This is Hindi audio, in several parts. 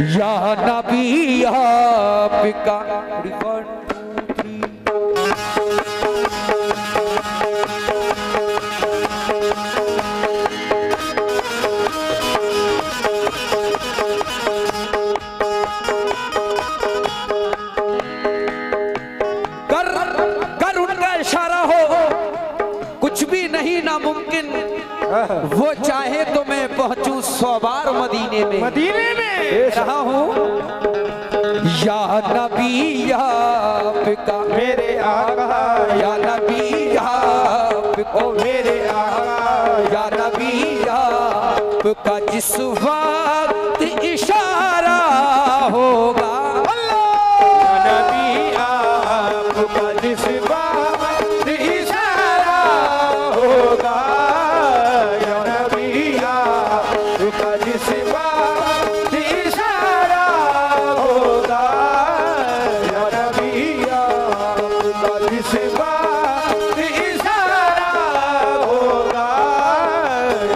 या नबी आपका कर उनका इशारा हो, कुछ भी नहीं नामुमकिन। वो चाहे तो मैं पहुंचूं 100 बार मदीने में रहा हूं। या नबी आपका मेरे आका, या नबी आपका मेरे आका, या नबी आपका जिस वक्त इशारा होगा, नबी आपका जिस वक्त इशारा होगा, या नबी आपका जिस वक्त इशारा होगा, या नबी आपका जिस वक्त इशारा होगा,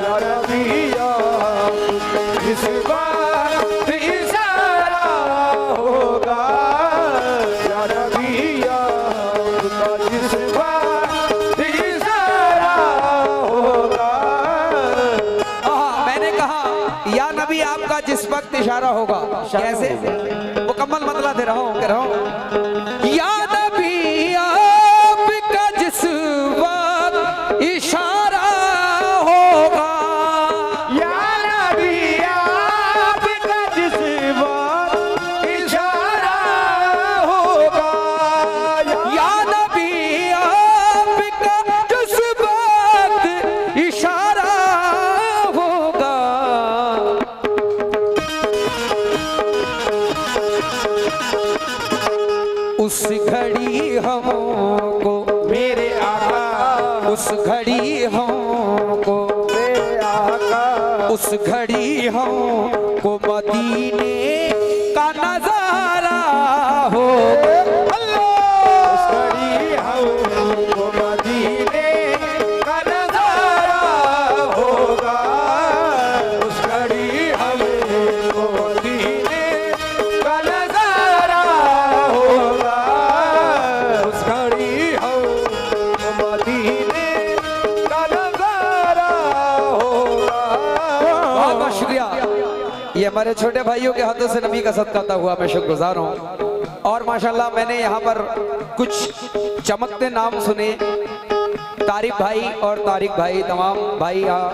या नबी आपका जिस वक्त इशारा होगा, या नबी आपका जिस वक्त इशारा होगा। मैंने कहा या नबी आपका जिस वक्त इशारा होगा। कैसे? मुकम्मल मतलब दे रहा हूँ, कह रहा हूँ। या नबी आपका जिस वक्त इशारा होगा, या नबी आपका जिस वक्त इशारा होगा, या नबी आपका जिस वक्त इशारा होगा, उस घड़ी हमको, मेरे आका, उस घड़ी हमको, मेरे आका, उस घड़ी हमको मदीने का नजारा हो। उस घड़ी हमको मदीने का नजारा होगा, उस घड़ी हमको मदीने का नजारा होगा, उस घड़ी हमको मदीने का नजारा होगा। बहुत बहुत शुक्रिया। ये हमारे छोटे भाइयों के हाथों से नबी का सदका हुआ, मैं शुक्रगुजार हूँ। और माशाल्लाह मैंने यहाँ पर कुछ चमकते नाम सुने, तारिक भाई और तारिक भाई, तमाम भाई यहाँ,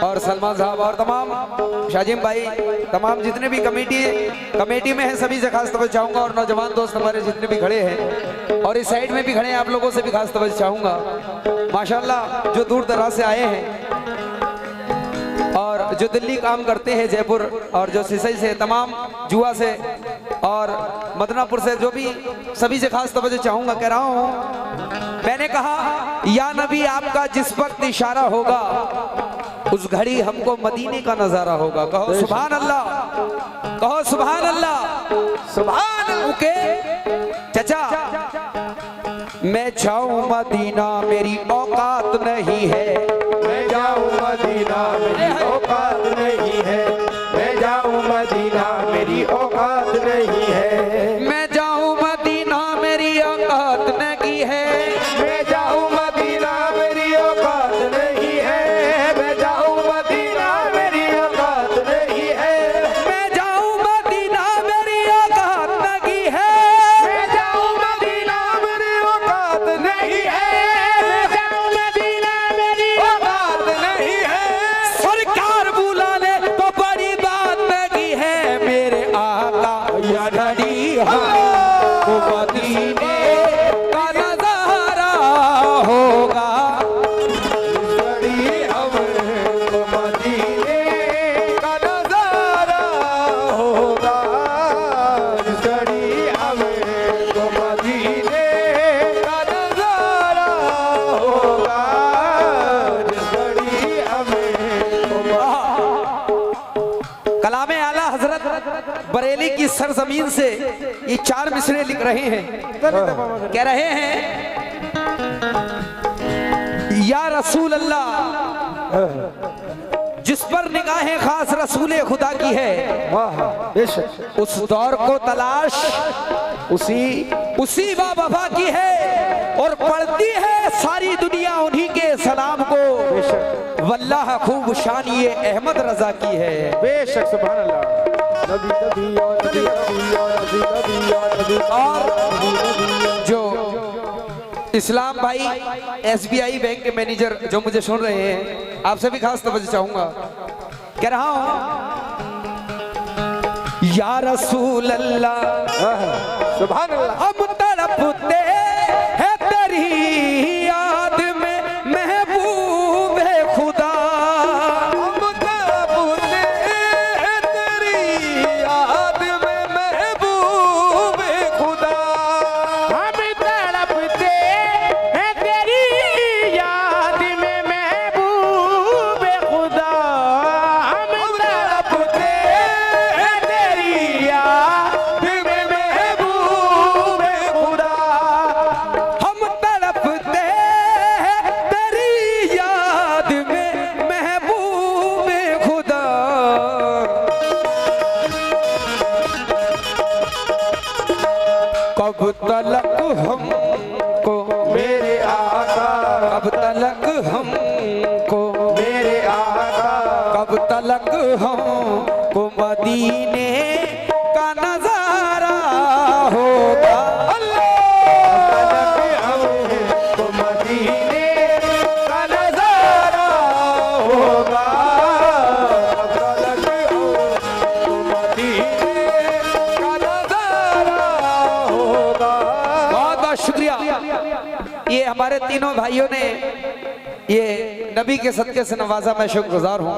और सलमान साहब और तमाम शाजिम भाई, तमाम जितने भी कमेटी में हैं सभी से खास तवज्जो चाहूँगा। और नौजवान दोस्त हमारे जितने भी खड़े हैं और इस साइड में भी खड़े हैं, आप लोगों से भी खास तवज्जो चाहूँगा। माशाल्लाह जो दूर दराज से आए हैं और जो दिल्ली काम करते हैं, जयपुर, और जो सिसई से, तमाम जुआ से और मदनापुर से, जो भी, सभी से खास तवज्जो चाहूँगा। कह रहा हूँ, मैंने कहा या नबी आपका जिस वक्त इशारा होगा, उस घड़ी हमको मदीने का नजारा होगा। कहो सुभान अल्लाह, कहो सुभान अल्लाह, सुभान। ओके चाचा, मैं जाऊं मदीना मेरी औकात नहीं है, मैं जाऊं मदीना मेरी औकात नहीं है, मैं जाऊं मदीना मेरी औकात नहीं है, मैं जाऊं मदीना मेरी औकात नहीं है, मैं जाऊं मदीना मेरी औकात नहीं है, मैं जाऊं मदीना मेरी औकात नहीं है, मैं जाऊं मदीना मेरी औकात नहीं है, मैं जाऊं मदीना मेरी औकात नहीं है, मैं जाऊं मदीना मेरी औकात नहीं है। सरकार बुला ले तो बड़ी बात नहीं है, मेरे आका या घड़ी हमको मदीने का नजारा होगा। इस घड़ी हमको मदीने का नजारा होगा, इस घड़ी हमको मदीने का नजारा होगा, इस घड़ी हमको। कलामे आला हजरत बरेली की सरजमीन से ये 4 मिसरे लिख रहे हैं, कह रहे हैं, या रसूल अल्लाह जिस पर निगाहें खास रसूले खुदा की है, वाह बेशक उस दौर को तलाश उसी वफा की है, और पढ़ती है सारी दुनिया उन्हीं के सलाम को। बेशक वल्लाह खूब शान ये अहमद रजा की है। बेशक सुभान अल्लाह। नबी नबी और नबी नबी और नबी नबी और नबी और जो इस्लाम भाई SBI बैंक के मैनेजर जो मुझे सुन रहे हैं, आपसे भी खास तवज्जो चाहूंगा। कह रहा हूं या रसूल अल्लाह सुभान अल्लाह। हम तड़पते हैं तेरी याद में महबूब खुदा। हम तड़पते हैं तेरी याद में महबूब खुदा। हम तड़पते हैं तेरी याद में महबूब खुदा। हम तड़पते हैं तेरी याद में महबूब खुदा। हम तड़पते हैं तेरी याद में महबूब खुदा। कब तलक हमको मेरे आका, कब तलक हमको मेरे आका, कब तलक हमको मदीने का नजारा होगा। हमको मदीने का नजारा होगा। हमको मदीने का नजारा होगा। बहुत बहुत शुक्रिया। ये हमारे तीनों भाइयों ने ये नबी के सदके से नवाजा, मैं शुक्रगुजार हूँ।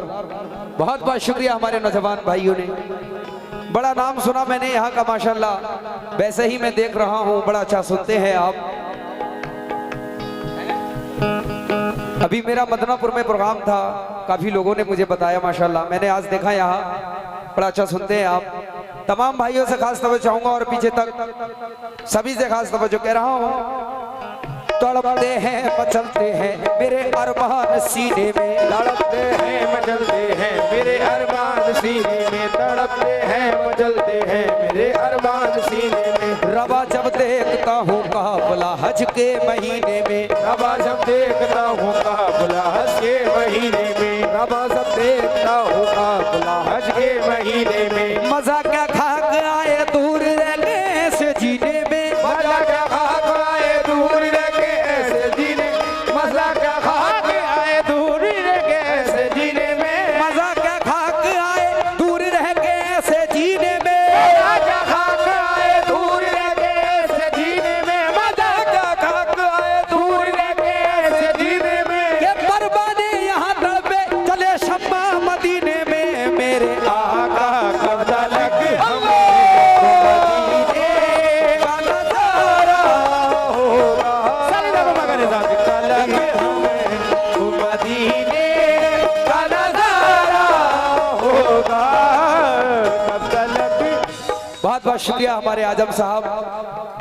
बहुत बहुत शुक्रिया हमारे नौजवान भाइयों ने। बड़ा नाम सुना मैंने यहाँ का माशाल्लाह, वैसे ही मैं देख रहा हूँ, बड़ा अच्छा सुनते हैं आप। अभी मेरा मदनापुर में प्रोग्राम था, काफी लोगों ने मुझे बताया माशाल्लाह, मैंने आज देखा यहाँ बड़ा अच्छा सुनते हैं आप। तमाम भाइयों से खास तवज्जो चाहूंगा और पीछे तक सभी से खास तवज्जो कह रहा हूँ। तड़पते हैं मचलते हैं मेरे अरमान सीने में, तड़पते हैं मचलते हैं मेरे अरमान सीने में। तड़पते हैं मचलते हैं मेरे अरमान सीने में। रवा जब देखता हूँ काफिला हज के महीने में, रबा जब देखता हूँ काफिला हज के महीने में। रबा जब देखता हूँ काफिला हज के महीने में। मजा क्या खाक आए दूर रहने से जीने में, मजा क्या खाक आए दूर रह के ऐसे जीने। मजा क्या खाक आए दूर रह के ऐसे जीने में। मजा क्या खाक आए दूर रह के ऐसे जीने में। मजा क्या खाक आए दूर रह के ऐसे जीने में। मजा क्या खाक आए दूर रह के ऐसे जीने में। ये परवाने यहाँ तड़पे चले शम्मा मदीने में, मेरे आका कब तलक मदीने का नजारा होगा। तलक हमको मदीने का नजारा होगा। कब तलक। बहुत बहुत शुक्रिया हमारे आजम साहब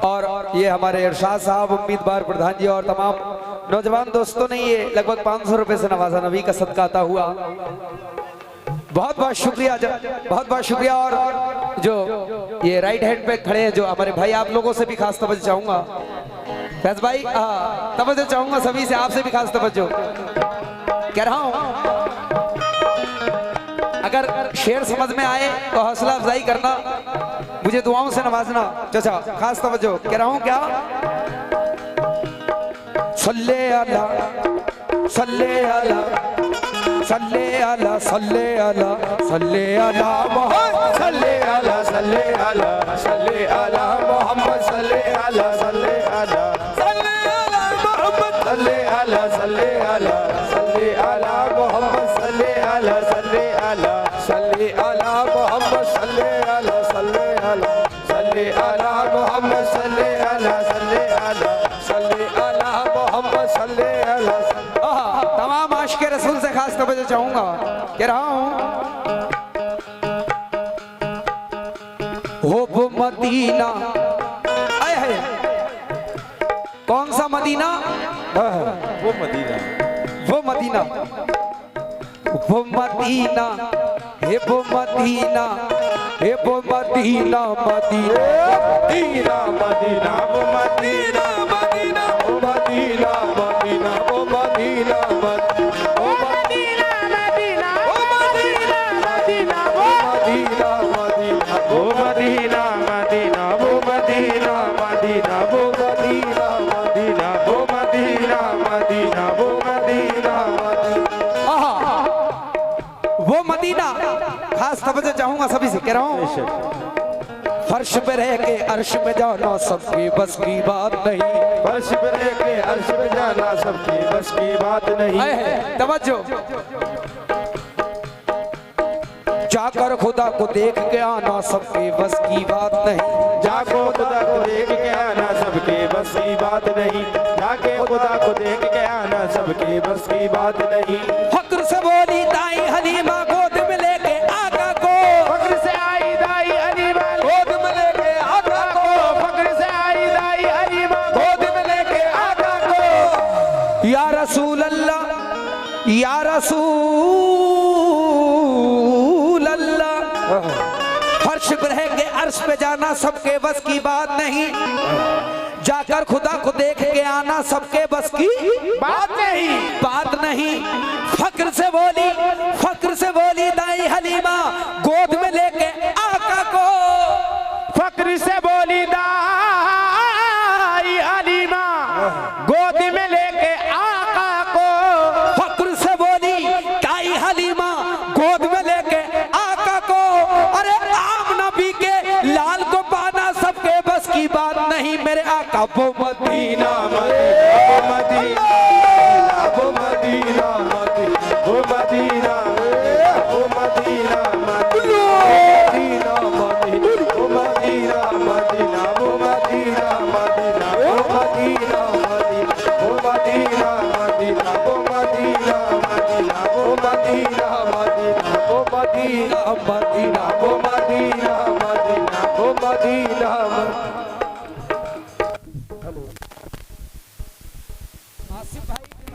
और ये हमारे इरशाद साहब, उम्मीदवार प्रधान जी और तमाम नौजवान दोस्तों ने ये लगभग 500 रुपए से नवाजा, नबी का सदका अता हुआ। बहुत बहुत शुक्रिया, बहुत बहुत शुक्रिया। और जो ये राइट हैंड पे खड़े हैं जो हमारे भाई, आप लोगों से भी खास तवज्जो चाहूंगा। फैज भाई तवज्जो चाहूंगा सभी से, आपसे भी खास तवज्जो कह रहा हूं। अगर शेर समझ में आए तो हौसला अफजाई करना, मुझे दुआओं से नवाजना। चाचा खास तवज्जो कह रहा हूं क्या। सल्ले अला सल्ले अला सल्ले अला सल्ले अला सल्ले अला मोहम्मद सल्ले अला सल्ले अला सल्ले अला मोहम्मद सल्ले अला सल्ले अला सल्ले अला मोहम्मद सल्ले अला सल्ले अला सल्ले अला मोहम्मद सल्ले अला सल्ले अला सल्ले अला मोहम्मद सल्ले अला सल्ले अला सल्ले अला मोहम्मद सल्ले अला सल्ले अला सल्ले अला मोहम्मद सल्ले अला। तमाम आशिक़े रसूल से खास तवज्जो चाहूंगा, कह रहा हूं। हो वो मदीना, आए है कौन सा मदीना? वो मदीना, वो मदीना वो मदीना, हे वो मदीना, हे वो मदीना, मदीना मदीना मदीना वो मदीना मदीना वो मदीना मदीना वो मदीना वो मदीना मदीना वो मदीना मदीना वो मदीना मदीना वो मदीना मदीना वो मदीना मदीना वो मदीना मदीना वो मदीना मदीना वो मदीना आहा, वो मदीना खास तवज्जो चाहूंगा सभी से, कह रहा हूँ फर्श पे रह के अर्श पे जाना सबकी बस की बात नहीं। फर्श पे रह के अर्श पे जाना सबकी बस की बात नहीं। तवज्जो, जाकर खुदा को देख के आना सबके बस की बात नहीं। जाको खुदा को देख के आना सबके बस की बात नहीं। जाके खुदा को देख के आना सबके बस की बात नहीं। फक्र से बोली दाई हलीमा गोद में लेके आका को, फक्र से आई दाई हलीमा गोद में लेके आका को। फक्र से आई दाई हलीमा गोद में लेके आका को। या रसूल अल्लाह, या रसूल अल्लाह, फर्श पे रह के अर्श पे जाना सबके बस की बात नहीं। जाकर खुदा को देख के आना सबके बस की बात नहीं, बात नहीं। फक्र से बोली, फक्र से बोली दाई हलीमा गोद में लेके आका को। फक्र से बोली दाई हलीमा गोद में लेके आका को। फक्र से बोली दाई हलीमा गोद में लेके आका को। अरे आम नबी के लाल को पाना सबके बस की बात नहीं। मेरे आका वो मदीना, मदीना वो मदीना वो मदीना वो मदीना मदीना वो मदीना मदीना वो मदीना मदीना वो मदीना वो मदीना मदीना वो मदीना मदीना वो मदीना मदीना वो मदीना मदीना वो मदीना मदीना वो मदीना।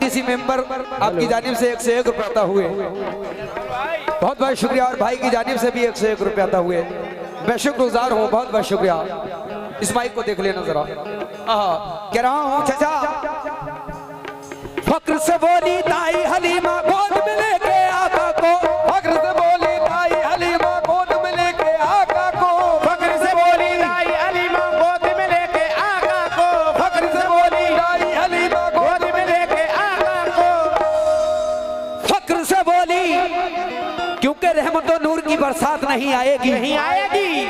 किसी मेंबर आपकी जानिब से 101 रुपये अता हुए, बहुत बहुत शुक्रिया। और भाई की जानिब से भी 101 रुपये अता हुए, मैं शुक्रगुजार हूँ, बहुत बहुत शुक्रिया। इस माइक को देख लेना जरा। कह रहा हूँ चाचा, फक्र से बोली दाई हलीमा गोद में लेके आका को। फक्र से बोली दाई हलीमा गोद में लेके आका को। फक्र से बोली दाई हलीमा गोद में लेके आका को। फक्र से बोली दाई हलीमा गोद में लेके आका को। फक्र से बोली क्योंकि रहमत और नूर की बरसात नहीं आएगी, नहीं आएगी,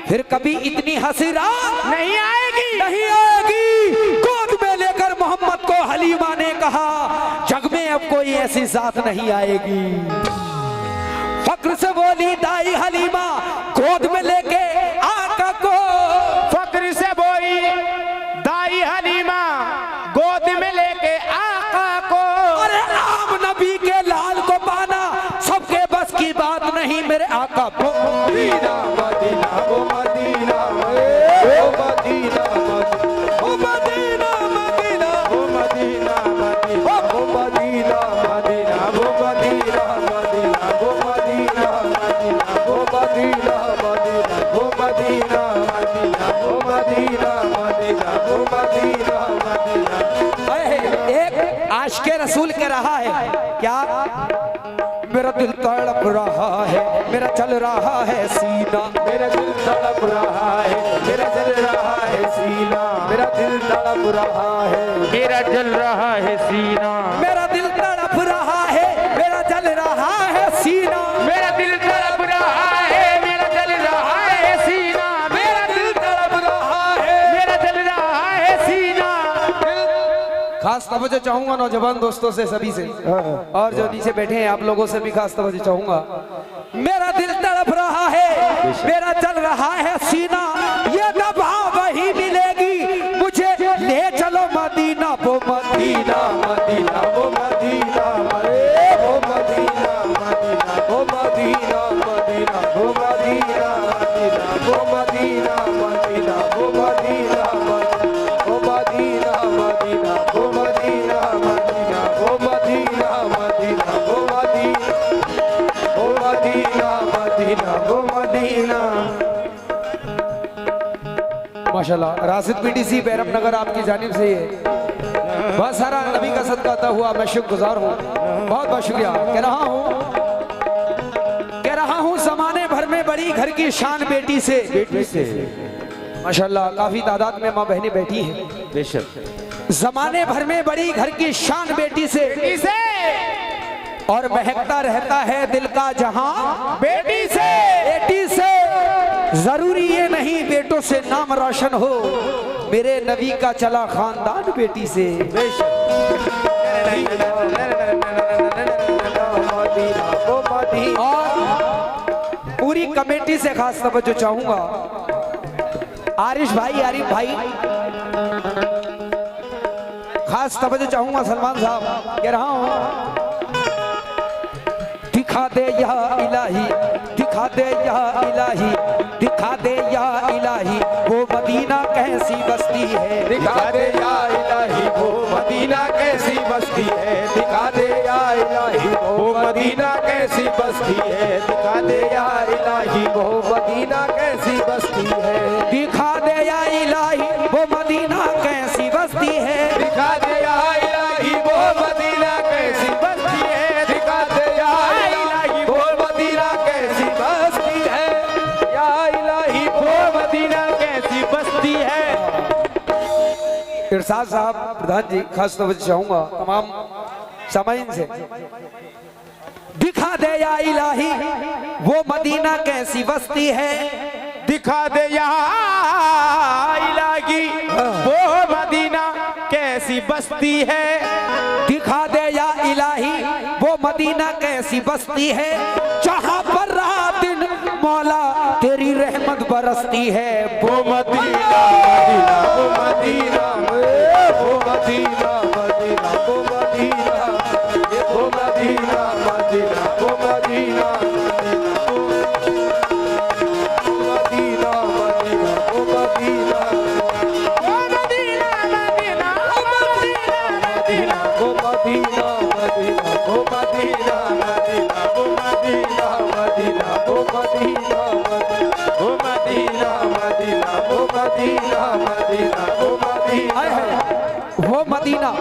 फिर कभी इतनी हंसी रात नहीं आएगी, नहीं आएगी। गोद में लेकर मोहम्मद को हलीमा ने कहा, जग में अब कोई ऐसी जात नहीं आएगी। फक्र से बोली दाई हलीमा गोद में लेके आका को। फक्र से बोली दाई हलीमा गोद में लेके आका को। अरे आम नबी के लाल को पाना सबके बस की बात नहीं। मेरे आका वो मदीना मदीना वो मदीना वो मदीना वो मदीना मदीना वो मदीना मदीना वो मदीना मदीना वो मदीना मदीना वो मदीना मदीना वो मदीना मदीना वो मदीना मदीना वो मदीना मदीना वो मदीना मदीना। एक आशिक़े रसूल कह रहा है क्या, मेरा दिल तड़प रहा है, मेरा चल रहा है सीना। मेरा दिल तड़प रहा है, मेरा जल रहा है सीना। मेरा दिल तड़प रहा है, मेरा जल रहा है सीना। मेरा दिल तड़प रहा है, मेरा जल रहा है सीना। मेरा दिल तड़प रहा है, मेरा जल रहा है सीना। मेरा दिल तड़प रहा है, मेरा जल रहा है सीना। खास तवज्जो चाहूंगा नौजवान दोस्तों से, सभी से, और जो नीचे बैठे हैं आप लोगों से भी खास तवज्जो चाहूंगा। मेरा दिल तड़प रहा है, मेरा चल रहा है सीना। ये दबा वही मिलेगी मुझे, ले चलो मदीना वो मदीना। मदीना वो मदीना वो मदीना मदीना वो मदीना मदीना वो मदीना मदीना वो मदीना मदीना वो मदीना वो मदीना मदीना वो मदीना मदीना वो मदीना मदीना वो मदीना माशाल्लाह। राशिद पीटीसी बैरम नगर आपकी जानिब से ये बहुत सारा नबी का सदका अता हुआ, मैं शुक्रगुजार हूँ, बहुत बहुत शुक्रिया। कह रहा हूँ ज़माने भर में बड़ी घर की शान बेटी से माशाल्लाह। काफी तादाद में माँ बहनें बैठी हैं, बेशक। ज़माने भर में बड़ी घर की शान बेटी से और महकता रहता है दिल का जहां बेटी से। जरूरी ये नहीं बेटों से नाम रोशन हो, मेरे नबी का चला खानदान बेटी से। और पूरी कमेटी से खास तवज्जो चाहूंगा, आरिश भाई, आरिफ भाई, खास तवज्जो चाहूंगा सलमान साहब। कह रहा हूं दिखा दे या इलाही, दिखा दे या इलाही, दिखा दे या इलाही वो मदीना कैसी बस्ती है। दिखा दे या इलाही वो मदीना कैसी बस्ती है। दिखा दे या इलाही वो मदीना कैसी बस्ती है। दिखा दे या इलाही वो मदीना कैसी बस्ती है। दिखा दे या इलाही वो मदीना कैसी बस्ती है। दिखा दे या इलाही वो मदीना कैसी बस्ती है। दिखा दे या इलाही वो मदीना कैसी बस्ती है। या इलाही वो मदीना कैसी बस्ती है। इरशाद साहब प्रधान जी, खास तवज्जो चाहूंगा तमाम सामाइन से। दिखा दे या इलाही वो मदीना कैसी बस्ती है। दिखा दे या इलाही वो मदीना कैसी बस्ती है। दिखा दे या इलाही वो मदीना कैसी बस्ती है, जहां पर रात दिन मौला तेरी रहमत बरसती है। वो मदीना मदीना वो मदीना वो मदीना मदीना वो मदीना वो मदीना मदीना वो मदीना मदीना मदीना वो मदीना मदीना वो मदीना मदीना वो मदीना मदीना वो मदीना मदीना वो मदीना वो मदीना मदीना वो मदीना मदीना वो मदीना आए हाय, वो मदीना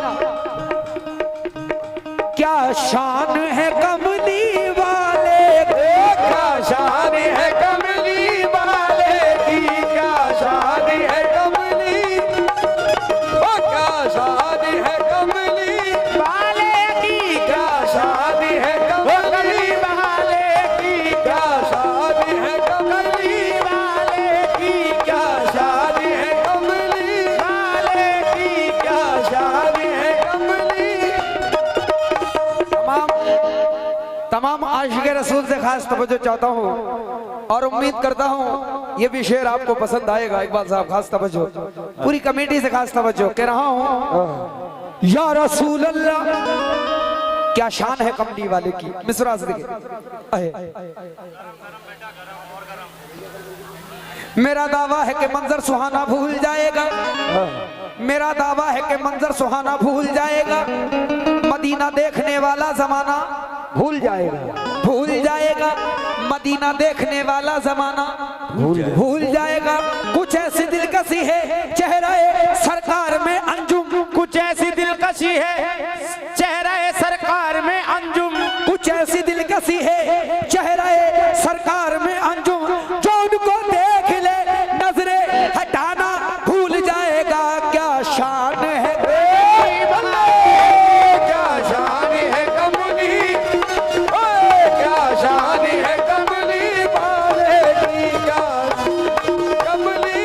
क्या शान है कमली वाले, क्या शान है कमली वाले की। क्या शान है कमली, ओ क्या शान है कमली वाले की। क्या शान है कमली वाले की। क्या शान है कमली वाले की। क्या शान है कमली वाले की। क्या शान है कमली। तमाम आशिक रसूल से खास तवज्जो चाहता हूँ और उम्मीद करता हूँ ये भी शेर आपको पसंद आएगा। इकबाल साहब खास तवज्जो, पूरी कमेटी से खास तवज्जो। कह रहा हूँ या रसूल अल्लाह क्या शान है कमली वाले की। मिसरा से देखिए, मेरा दावा है कि मंजर सुहाना भूल जाएगा, मेरा दावा है कि मंजर सुहाना भूल जाएगा, मदीना देखने वाला जमाना भूल जाएगा, भूल जाएगा, मदीना देखने वाला जमाना भूल जाएगा। कुछ ऐसी दिलकशी है चेहरा सरकार में अंजुम, कुछ ऐसी दिलकशी है चेहरा सरकार में अंजुम। कुछ ऐसी दिलकशी है चेहरा सरकार में अंजुम, जो उनको देख ले नजरे हटाना भूल जाएगा। क्या शान है, क्या शान है कमली, क्या शान है कमली वाले की। क्या कमली,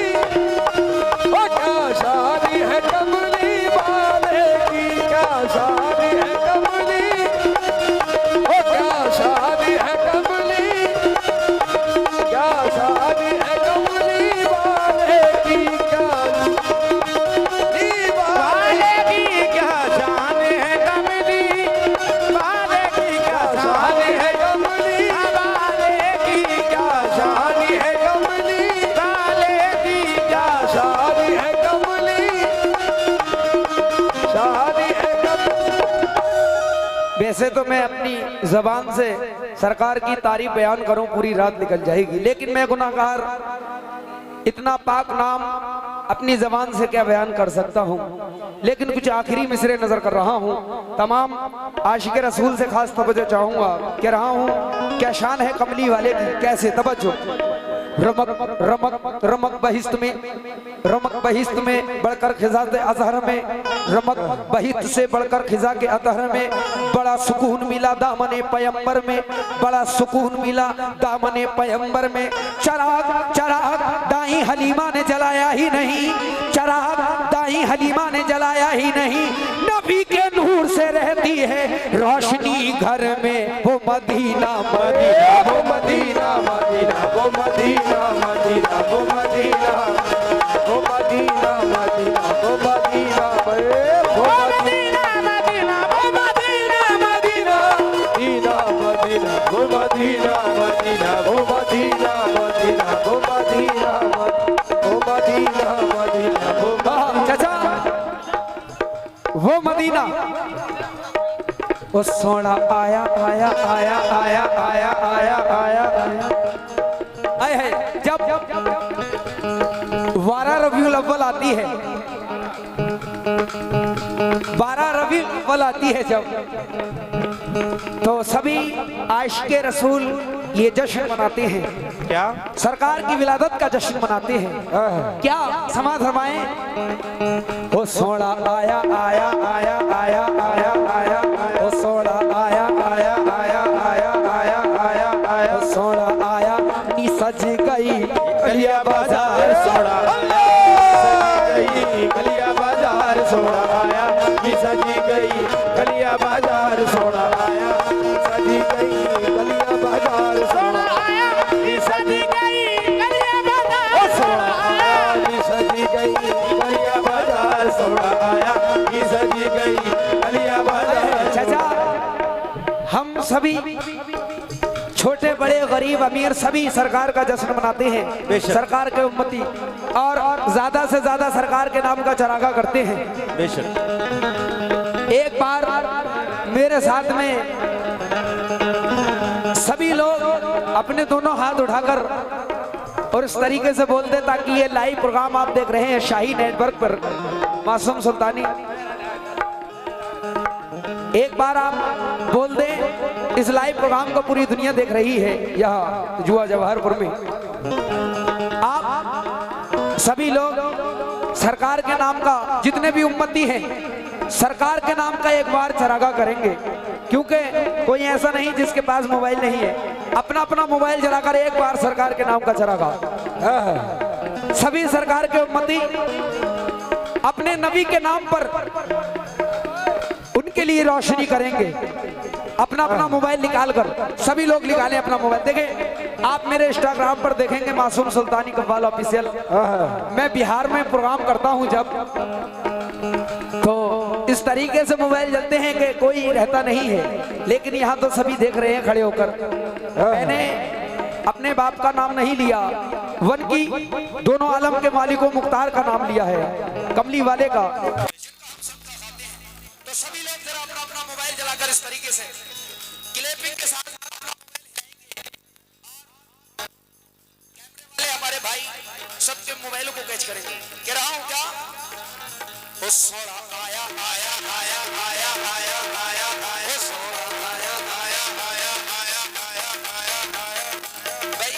क्या शान है कमली वाले की। क्या शान है कमली, क्या शान है कमली। क्या शान है कमली वाले की। क्या वाले की। क्या शान है कमली वाले की। क्या शान है कमली वाले की। क्या शान है कमली वाले की। क्या शान है कमली, शान है कमली। वैसे तो मैं अपनी जबान से सरकार की तारीफ बयान करूं पूरी रात निकल जाएगी, लेकिन मैं गुनाहगार इतना पाक नाम अपनी जबान से क्या बयान कर सकता हूँ, लेकिन कुछ आखिरी मिसरे नजर कर रहा हूँ। तमाम आशिक रसूल से खास तवज्जो चाहूंगा, कह रहा हूँ क्या शान है कमली वाले की, कैसे तवज्जो। रमक रमक रमक बहिश्त में, रमक बहिश्त में बढ़कर खिजा के अजहर में, रमक बहिश्त से बढ़कर खिजा के अतहर में, बड़ा सुकून मिला दामने पैगंबर में, बड़ा सुकून मिला दामने पैगंबर में। चराग चराग दाई हलीमा ने जलाया ही नहीं, चराग दाई हलीमा ने जलाया ही नहीं, नबी के नूर से रहती है रोशनी घर में। वो मदीना मदीना वो मदीना मदीना वो मदीना मदीना वो मदीना वो मदीना मदीना वो मदीना वो मदीना मदीना वो मदीना मदीना मदीना मदीना वो मदीना मदीना वो मदीना मदीना वो मदीना वो मदीना मदीना वो चाचा वो मदीना वो सोना आया आया आया आया आया आया आया आया है। जब 12 रबीउल अव्वल आती है, 12 रबीउल अव्वल आती है जब, तो सभी आशिके रसूल ये जश्न मनाते हैं। क्या सरकार की विलादत का जश्न मनाते हैं। क्या समाज फरमाएं, ओ सोना आया आया आया आया आया आया, ओ सोना आया आया आया आया आया आया आया, ओ सोना आया नी सज गई गलिया बाजार सोना गई गलिया बाजार सोना आया की सजी गई गलिया बाजार सोना आया सजी गई गलिया बाजार सोना आया की सजी गई गलिया बाजार सोना आया की सजी गई गलिया बाजार सोना आया की सजी गई गलिया बाजार। चाचा हम सभी छोटे बड़े गरीब अमीर सभी सरकार का जश्न मनाते हैं, सरकार के उम्मती, और ज्यादा से ज्यादा सरकार के नाम का चरागा करते हैं। बेशक एक बार मेरे साथ में सभी लोग अपने दोनों हाथ उठाकर और इस तरीके से बोल दे ताकि ये लाइव प्रोग्राम आप देख रहे हैं शाही नेटवर्क पर, मासूम सुल्तानी, एक बार आप बोल दें इस लाइव प्रोग्राम को पूरी दुनिया देख रही है यहाँ जुआ जवाहरपुर में। आप सभी लोग सरकार के नाम का, जितने भी उम्मती हैं, सरकार के नाम का एक बार चरागा करेंगे, क्योंकि कोई ऐसा नहीं जिसके पास मोबाइल नहीं है, अपना अपना मोबाइल जलाकर एक बार सरकार के नाम का चरागा। सभी सरकार के उम्मती अपने नबी के नाम पर उनके लिए रोशनी करेंगे। अपना अपना मोबाइल निकाल कर सभी लोग निकालें अपना मोबाइल। देखें आप मेरे इंस्टाग्राम पर देखेंगे मासूम सुल्तानी कव्वाल ऑफिशियल। मैं बिहार में प्रोग्राम करता हूं जब, तो इस तरीके से मोबाइल जलते हैं कि कोई रहता नहीं है, लेकिन यहाँ तो सभी देख रहे हैं खड़े होकर। मैंने अपने बाप का नाम नहीं लिया, वन की दोनों आलम के मालिकों मुख्तार का नाम लिया है, कमली वाले का। तो सभी लोग जरा अपना अपना मोबाइल जलाकर इस तरीके से क्लिपिंग के साथ कैमरे वाले हमारे भाई सबके मोबाइलों को कैच करेंगे। कह रहा हूं क्या, ओ सोना आया आया आया आया आया आया आया, सोना आया आया आया आया आया आया आया। भाई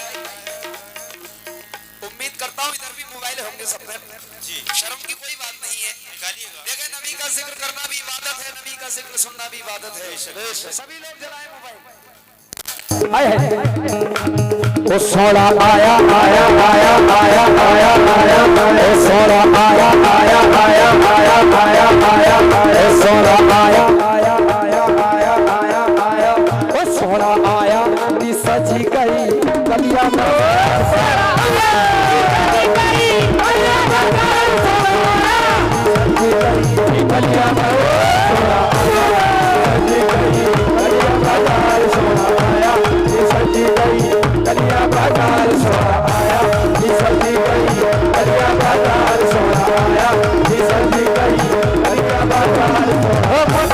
उम्मीद करता हूं इधर भी मोबाइल होंगे सब में जी, शर्म की कोई बात नहीं है, निकालिएगा। देखें नबी का जिक्र करना भी इबादत है, नबी का जिक्र सुनना भी इबादत है। सभी लोग जलाएं मोबाइल। ओ सोना आया आया आया आया आया आया आया, सोना आया आया आया आया आया आया आया, सोना आया आया आया आया आया आया, ओ सोना आया नी सजी गई गलिया Oh,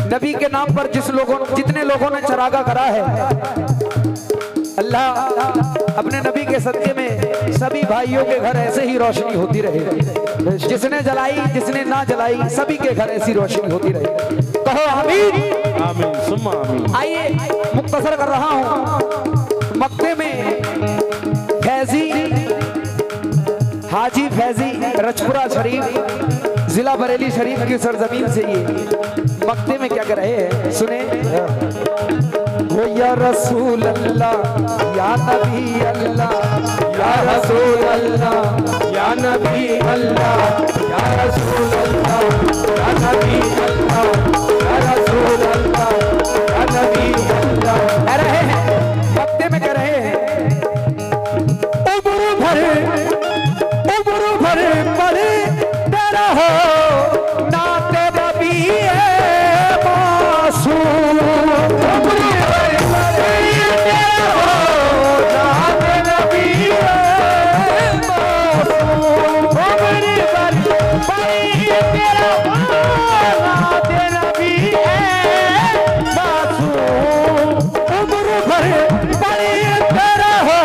नबी के नाम पर जितने लोगों ने चरागा करा है, अल्लाह अपने नबी के सदके में सभी भाइयों के घर ऐसे ही रोशनी होती रहे। जिसने जलाई जिसने ना जलाई सभी के घर ऐसी रोशनी होती रहे। कहो आमीन। आमीन सुम्मा आमीन। आइए मुख्तसर कर रहा हूं। मक्के में फैजी हाजी फैजी रजपुरा शरीफ जिला बरेली शरीफ की सरजमीन से ये मक्के में क्या कर रहे हैं, सुने। हो या रसूल अल्लाह या नबी अल्लाह, या रसूल अल्लाह या नबी अल्लाह, या रसूल अल्लाह या नबी अल्लाह, या रसूल अल्लाह या नबी अल्लाह। कह रहे हैं मक्के में कह रहे हैं उम्र भर पढ़े तेरा हो नाते नबी है मासूम। उम्र भर पढ़े तेरा हो नाते नबी है मासूम। उम्र भर पढ़े तेरा हो नाते नबी है मासूम। उम्र भर पढ़े तेरा हो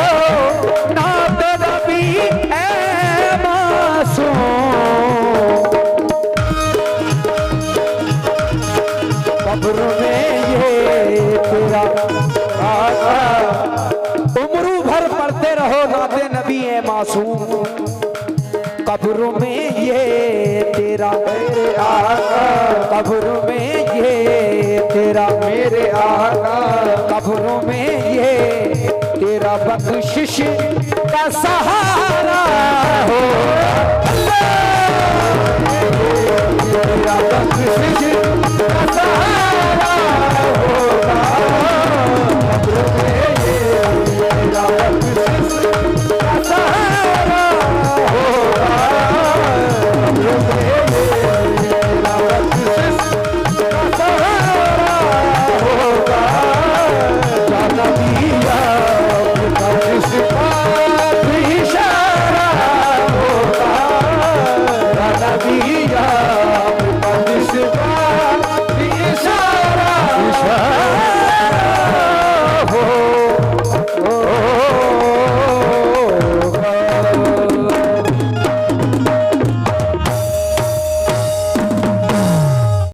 नाते नबी है मासूम। कब्र में ये तेरा आका, उम्र भर पढ़ते रहो नाते नबी है मासूम। कब्र में ये तेरा मेरे आका, कब्र में ये तेरा मेरे आका, कब्र में ये तेरा बख्शिश का सहारा हो। तेरा बख्शिश का सहारा